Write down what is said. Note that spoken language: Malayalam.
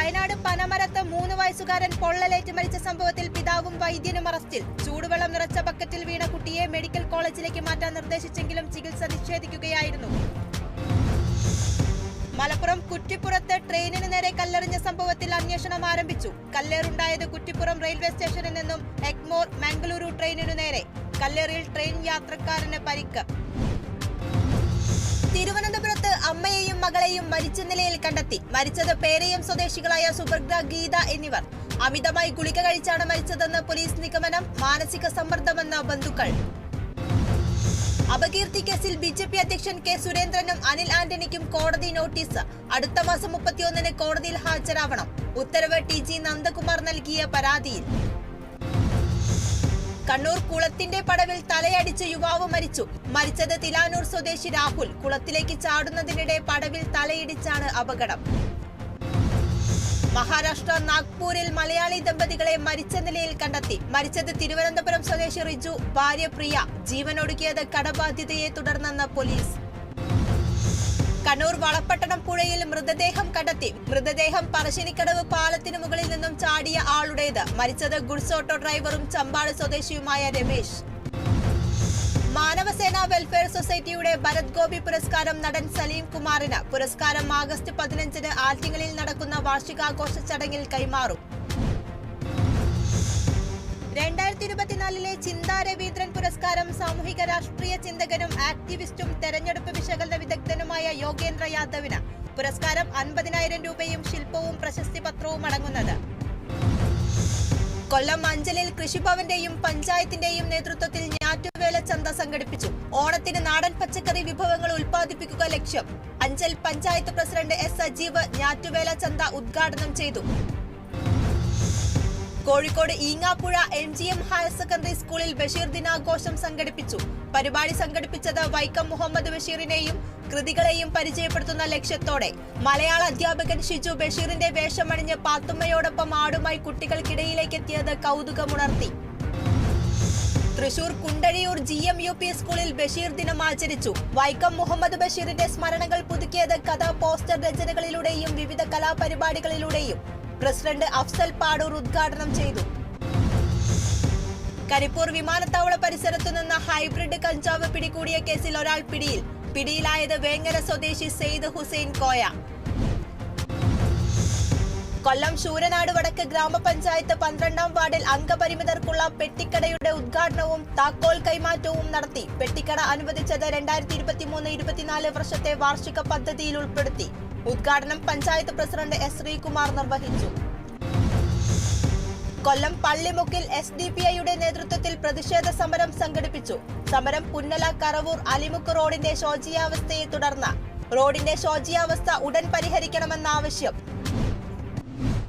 വയനാട് പനമരത്ത് 3 വയസ്സുകാരൻ പൊള്ളലേറ്റ് മരിച്ച സംഭവത്തിൽ പിതാവും വൈദ്യനും അറസ്റ്റിൽ. ചൂടുവെള്ളം നിറച്ച ബക്കറ്റിൽ വീണ കുട്ടിയെ മെഡിക്കൽ കോളേജിലേക്ക് മാറ്റാൻ നിർദ്ദേശിച്ചെങ്കിലും ചികിത്സ നിഷേധിക്കുകയായിരുന്നു. മലപ്പുറം കുറ്റിപ്പുറത്ത് ട്രെയിനിന് നേരെ കല്ലെറിഞ്ഞ സംഭവത്തിൽ അന്വേഷണം ആരംഭിച്ചു. കല്ലേറുണ്ടായത് കുറ്റിപ്പുറം റെയിൽവേ സ്റ്റേഷനിൽ നിന്നും എഗ്മോർ മംഗളൂരു ട്രെയിനിനു നേരെ. കല്ലേറിയിൽ ട്രെയിൻ യാത്രക്കാരന് പരിക്ക്. തിരുവനന്തപുരത്ത് അമ്മയെയും മകളെയും മരിച്ച നിലയിൽ കണ്ടെത്തി. മരിച്ചത് പേരയം സ്വദേശികളായ സുഭദ്ര, ഗീത എന്നിവർ. അമിതമായി ഗുളിക കഴിച്ചാണ് മരിച്ചതെന്ന് പോലീസ് നിഗമനം. മാനസിക സമ്മർദ്ദമെന്ന് ബന്ധുക്കൾ. അപകീർത്തി കേസിൽ ബിജെപി അധ്യക്ഷൻ കെ സുരേന്ദ്രനും അനിൽ ആന്റണിക്കും കോടതി നോട്ടീസ്. അടുത്ത മാസം 31-ന് കോടതിയിൽ ഹാജരാവണം. ഉത്തരവ് TG നന്ദകുമാർ നൽകിയ പരാതിയിൽ. കണ്ണൂർ കുളത്തിന്റെ പടവിൽ തലയടിച്ച് യുവാവ് മരിച്ചു. മരിച്ചത് തിലാനൂർ സ്വദേശി രാഹുൽ. കുളത്തിലേക്ക് ചാടുന്നതിനിടെ പടവിൽ തലയിടിച്ചാണ് അപകടം. മഹാരാഷ്ട്ര നാഗ്പൂരിൽ മലയാളി ദമ്പതികളെ മരിച്ച നിലയിൽ കണ്ടെത്തി. മരിച്ചത് തിരുവനന്തപുരം സ്വദേശി റിജു, ഭാര്യ പ്രിയ. ജീവനൊടുക്കിയത് കടബാധ്യതയെ തുടർന്നെന്ന് പോലീസ്. കണ്ണൂർ വളപ്പട്ടണം പുഴയിൽ മൃതദേഹം കണ്ടെത്തി. മൃതദേഹം പറശ്ശിനിക്കടവ് പാലത്തിനു മുകളിൽ നിന്നും ചാടിയ ആളുടേത്. മരിച്ചത് ഗുഡ്സ് ഓട്ടോ ഡ്രൈവറും ചമ്പാട് സ്വദേശിയുമായ രമേശ്. മാനവസേന വെൽഫെയർ സൊസൈറ്റിയുടെ ഭരത് ഗോപി പുരസ്കാരം നടൻ സലീം കുമാറിന്. പുരസ്കാരം ആഗസ്റ്റ് 15-ന് ആറ്റിങ്ങലിൽ നടക്കുന്ന വാർഷികാഘോഷ ചടങ്ങിൽ കൈമാറും. 2024-ലെ ചിന്താ രവീന്ദ്രൻ പുരസ്കാരം സാമൂഹിക രാഷ്ട്രീയ ചിന്തകനും ആക്ടിവിസ്റ്റും തെരഞ്ഞെടുപ്പ് വിശകലന വിദഗ്ധനുമായ യോഗേന്ദ്ര യാദവിന്. പുരസ്കാരം 50,000 രൂപയും ശില്പവും പ്രശസ്തി പത്രവും അടങ്ങുന്നത്. കൊല്ലം അഞ്ചലിൽ കൃഷിഭവന്റെയും പഞ്ചായത്തിന്റെയും നേതൃത്വത്തിൽ ഞാറ്റുവേല ചന്ത സംഘടിപ്പിച്ചു. ഓണത്തിന് നാടൻ പച്ചക്കറി വിഭവങ്ങൾ ഉൽപ്പാദിപ്പിക്കുക ലക്ഷ്യം. അഞ്ചൽ പഞ്ചായത്ത് പ്രസിഡന്റ് S സജീവ് ഞാറ്റുവേല ചന്ത ഉദ്ഘാടനം ചെയ്തു. Kozhikode Eengapuzha MGM higher secondary സ്കൂളിൽ ബഷീർ ദിനാഘോഷം സംഘടിപ്പിച്ചു. പരിപാടി സംഘടിപ്പിച്ചത് വൈക്കം മുഹമ്മദ് ബഷീറിനെയും കൃതികളെയും പരിചയപ്പെടുത്തുന്ന ലക്ഷ്യത്തോടെ. മലയാള അധ്യാപകൻ ഷിജു ബഷീറിന്റെ വേഷമണിഞ്ഞ് പാത്തുമ്മയോടൊപ്പം ആടുമായി കുട്ടികൾക്കിടയിലേക്ക് എത്തിയത് കൗതുകമുണർത്തി. തൃശൂർ കുണ്ടഴിയൂർ GM UP സ്കൂളിൽ ബഷീർ ദിനം ആചരിച്ചു. വൈക്കം മുഹമ്മദ് ബഷീറിന്റെ സ്മരണകൾ പുതുക്കിയത് കഥാ പോസ്റ്റർ രചനകളിലൂടെയും വിവിധ കലാപരിപാടികളിലൂടെയും. പ്രസിഡന്റ് അഫ്സൽ പാടൂർ ഉദ്ഘാടനം ചെയ്തു. കരിപ്പൂർ വിമാനത്താവള പരിസരത്തു നിന്ന് ഹൈബ്രിഡ് കഞ്ചാവ് പിടികൂടിയ കേസിൽ ഒരാൾ പിടിയിൽ. പിടിയിലായത് വേങ്ങര സ്വദേശി സെയ്ദ് ഹുസൈൻ കോയ. കൊല്ലം ശൂരനാട് വടക്ക് ഗ്രാമപഞ്ചായത്ത് 12-ാം വാർഡിൽ അംഗപരിമിതർക്കുള്ള പെട്ടിക്കടയുടെ ഉദ്ഘാടനവും താക്കോൽ കൈമാറ്റവും നടത്തി. പെട്ടിക്കട അനുവദിച്ചത് 2023-24 വർഷത്തെ വാർഷിക പദ്ധതിയിൽ ഉൾപ്പെടുത്തി. ഉദ്ഘാടനം പഞ്ചായത്ത് പ്രസിഡന്റ് S ശ്രീകുമാർ നിർവഹിച്ചു. കൊല്ലം പള്ളിമുക്കിൽ SDPIയുടെ നേതൃത്വത്തിൽ പ്രതിഷേധ സമരം സംഘടിപ്പിച്ചു. സമരം പുന്നല കറവൂർ അലിമുക്ക് റോഡിന്റെ ശോചനീയാവസ്ഥയെ തുടർന്ന്. റോഡിന്റെ ശോചനീയാവസ്ഥ ഉടൻ പരിഹരിക്കണമെന്ന ആവശ്യം.